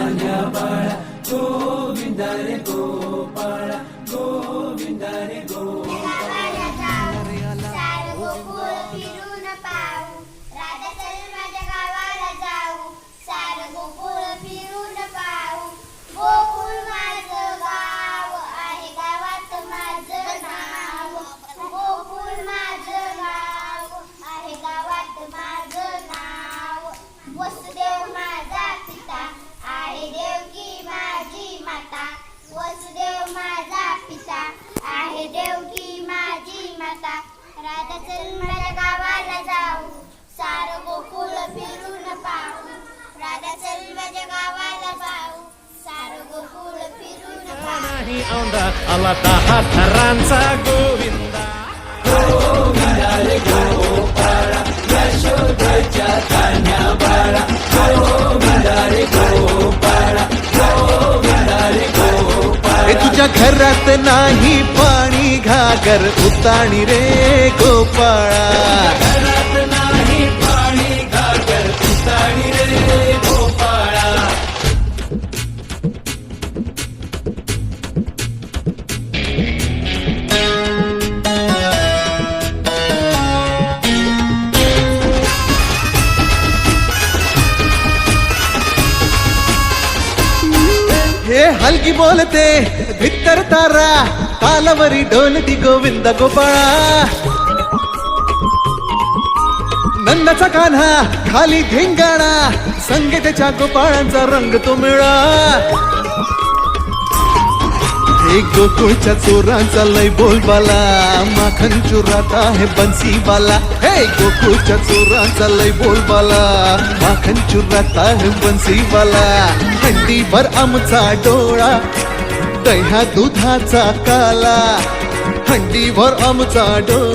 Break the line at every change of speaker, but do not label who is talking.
कान्या बाळा गोविंद रे गोपाळा गोविंद रे गोपाळा
सारं गोकुळ फिरून पाहू राधा चल माझ्या गावाला जाऊ सारं गोकुळ फिरून पाहू गोकुळ माझं गाव आहे गावात माझं नाव गोकुळ माझं गाव आहे गावात माझं नाव वसुदेव माझा पिता आहे देवकी माझी माता वसुदेव माझा पिता आहे देवकी माझी माता राधा चल माझ्या गावाला जाऊ सारं गोकुळ फिरून पाहू राधा चल माझ्या गावाला जाऊ सारं गोकुळ फिरून पाहू
नाही औंधा आला 10 थरांचा गोविंदा
गोविंद रे गोपाळा यशोदेच्या कान्या बाळा गोविंद रे गोपाळा गोविंद रे गोपाळा
हे तुझ्या घरात नाही पाणी घागर उताणी रे गोपाळा
घरात नाही पाणी घागर उताणी रे गोपाळा
हे हलकी बोलते भित्तर तारा तालावरी ढोलती गोविंद गोपाळा नंदाचा कान्हा खाली धिंगाणा संगीताच्या गोपाळांचा रंग तो मिळा एक गोकुळच्या चोरांचा लय बोलबाला माखन चोरात आहे बन्सीवाला हे गोकुळच्या चोरांचा लय बोलबाला माखन चोरात आहे बन्सीवाला हंडीभर आमचा डोळा दह्या दुधाचा काला हंडीभर आमचा डोळा